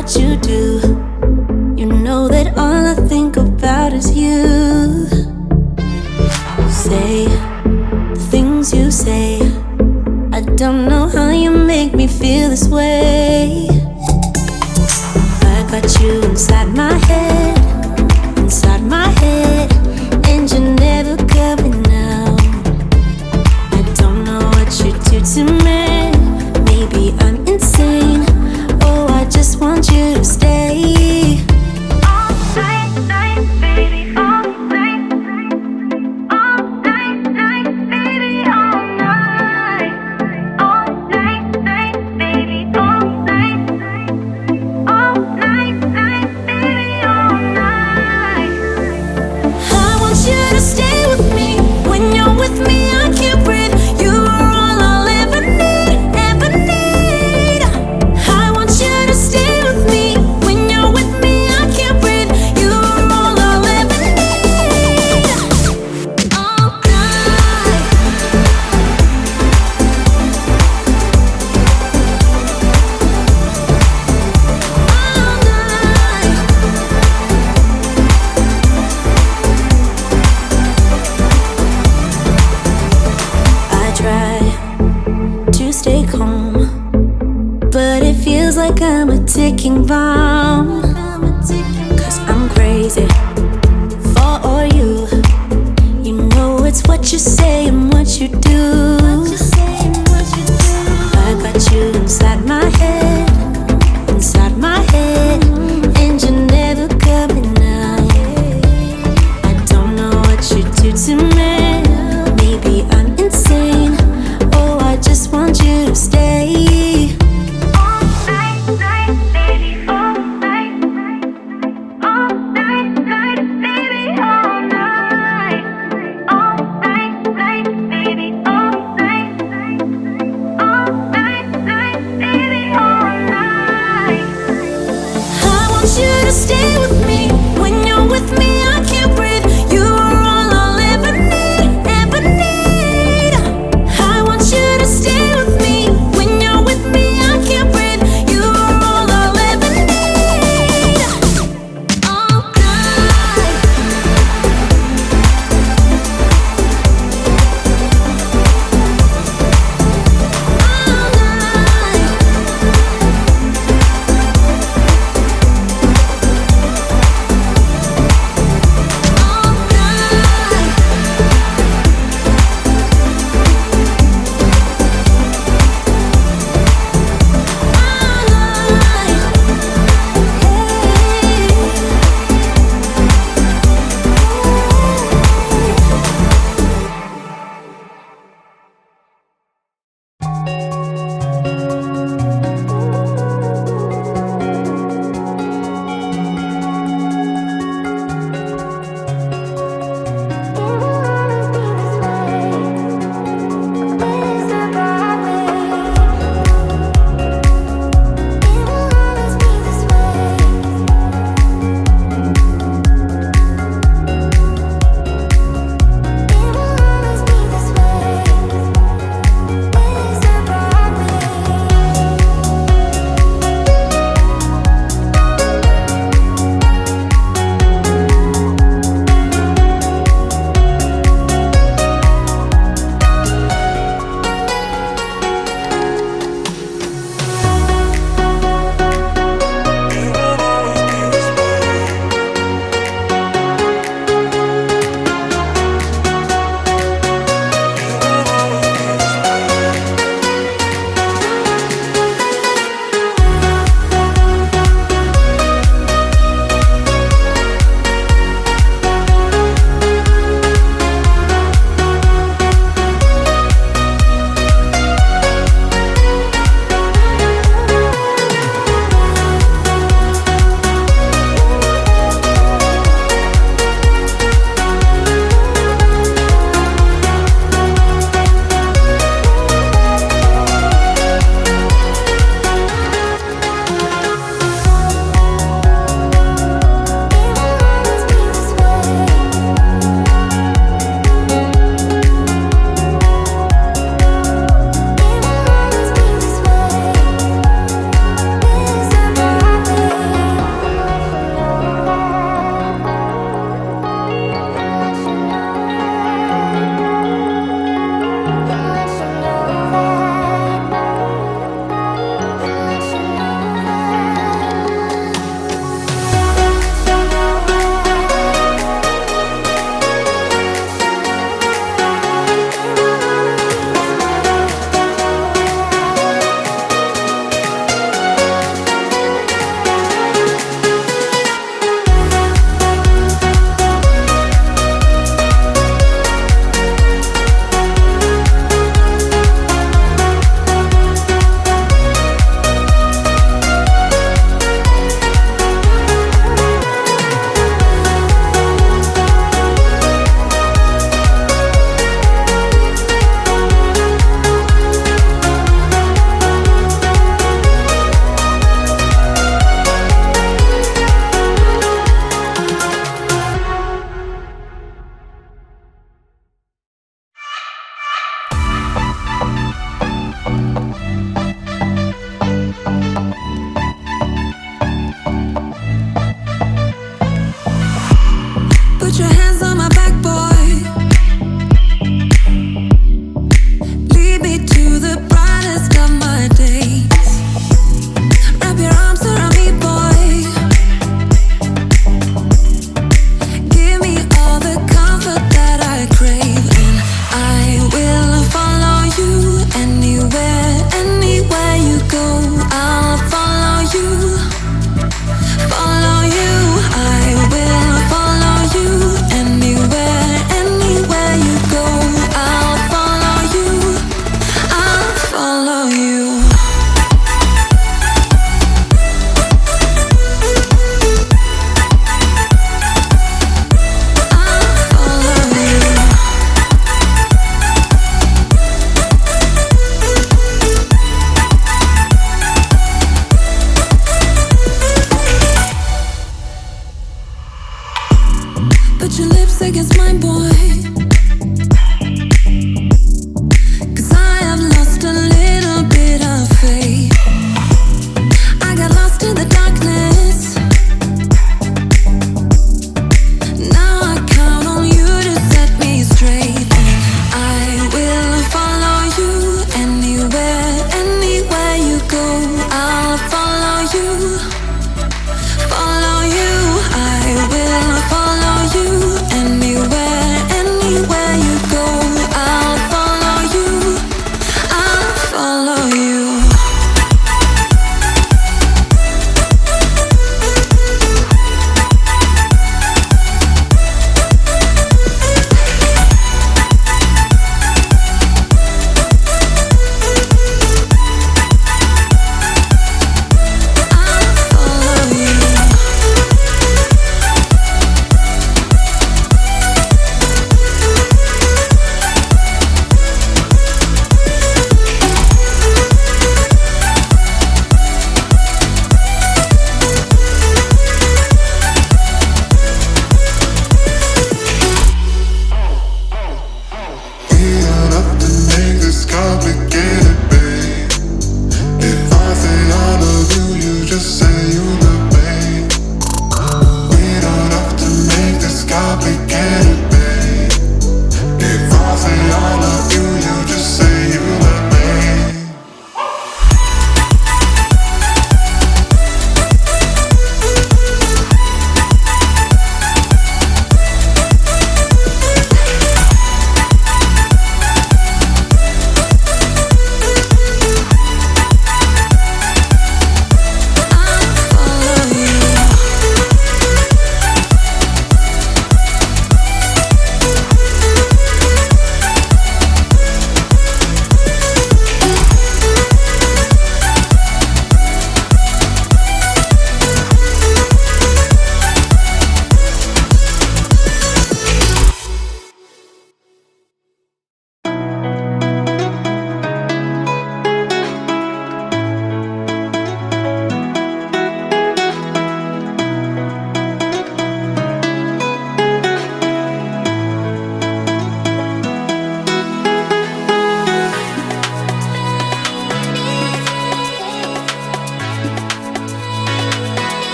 what you do. You know that all I think about is you. Say the things you say. I don't know how you make me feel this way. I got you inside my head, and you're never coming out. I don't know what you do to me. Maybe I'm insane. Oh, I just want you to stay. All night, night, baby, all night. All night, night, baby, all night. All night, night, baby, all night. All night, night, baby, all night. I want you to stay with me. When you're with me, I can't breathe. You are all I'll ever need, ever need. I want you to stay with me. When you're with me, I can't breathe. You are all I'll ever need. All night. All night. I try to stay calm, but it feels like I'm a ticking bomb. Cause I'm crazy for you. You know it's what you say and what you do. I got you inside my head, and you're never coming out. I don't know what you do to me. Maybe I'm insane. Oh, I just want you to stay. All night, night, baby, all Put your hands on my back, boy. Lead me to the brightest of my days. Wrap your arms around me, boy. Give me all the comfort that I crave, and I will follow you anywhere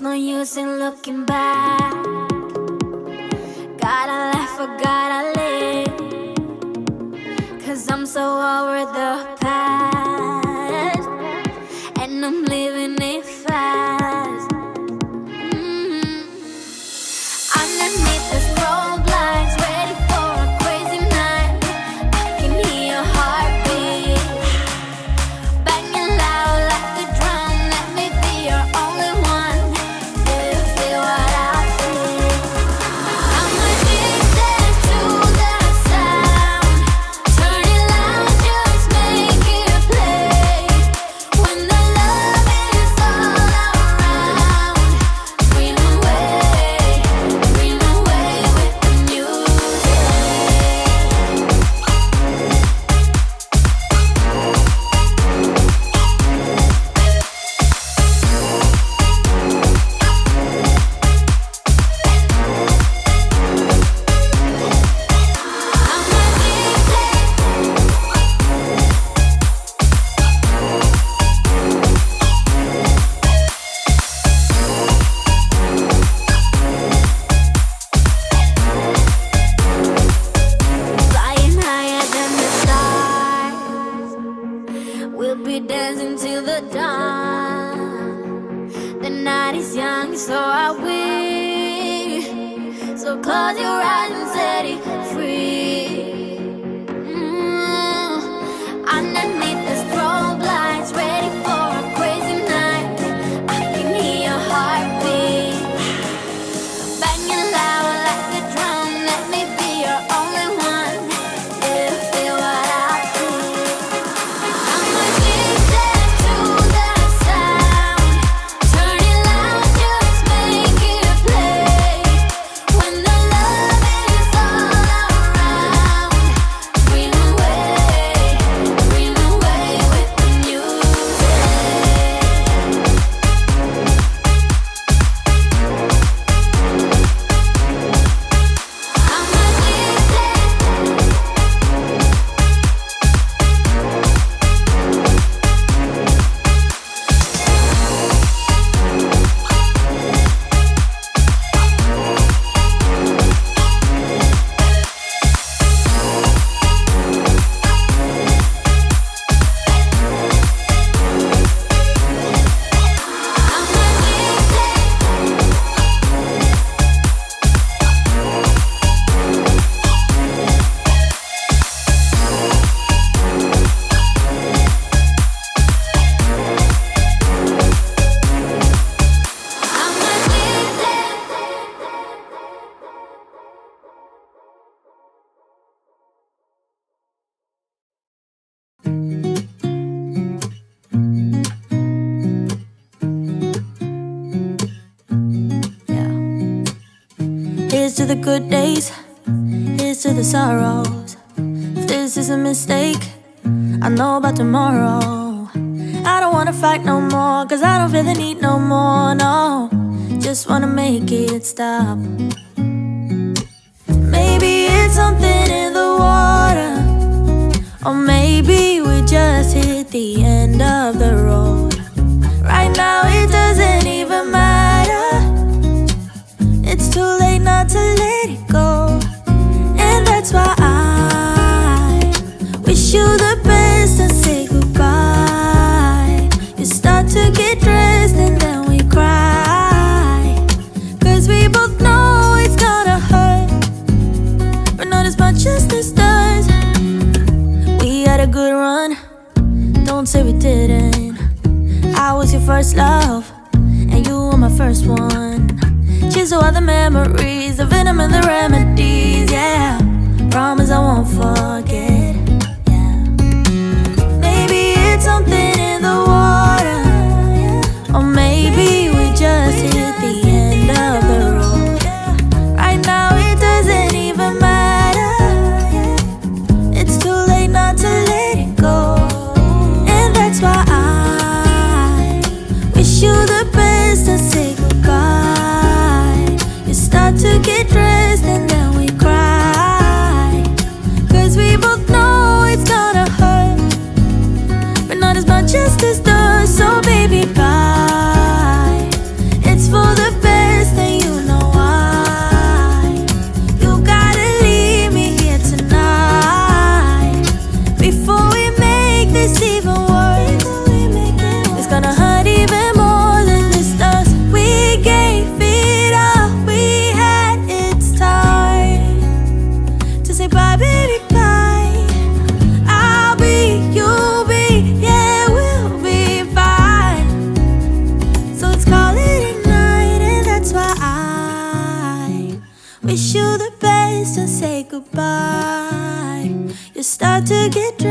no use in looking back. Gotta laugh or gotta live, 'cause I'm so over the past, and I'm living it fast. Underneath the strobe lights, ready for a crazy night. I can hear your heartbeat banging loud like a drum. Let me be your only one. Do you feel what I feel? I'm addicted to the sound. Turn it loud, just make it play. When the love is all around, scream away with the music. Flying higher than the stars, we'll be dancing till the dawn. The night is young, so are we. So close your eyes and set it free. Underneath the strobe lights, ready for a crazy night. I can hear your heartbeat banging loud like a drum. Let me be your only one. Do you feel what I feel? I'm addicted to the sound. Turn it loud, just make it play. When the love is all around, scream away with the music. I'm Here's to the good days, here's to the sorrows. If this is a mistake, I know about tomorrow. I don't wanna fight no more, 'cause I don't feel the need no more, no. Just wanna make it stop. Maybe it's something in the water, or maybe we just hit the end of the road. Right now it doesn't even matter. It's too late not to let it go. And that's why I wish you the best and say goodbye. You start to get dressed and then we cry, 'cause we both know it's gonna hurt, but not as much as this does. We had a good run, don't say we didn't. I was your first love, and you were my first one. Cheers to all the memories, the venom and the remedies, yeah. Promise I won't forget, yeah. Maybe it's something in the water, or maybe we just hit the end of the road. Right now it doesn't even matter. It's too late not to let it go. And that's why I wish you the best and say goodbye. You start to get dressed and then we cry, 'cause we both to get dressed.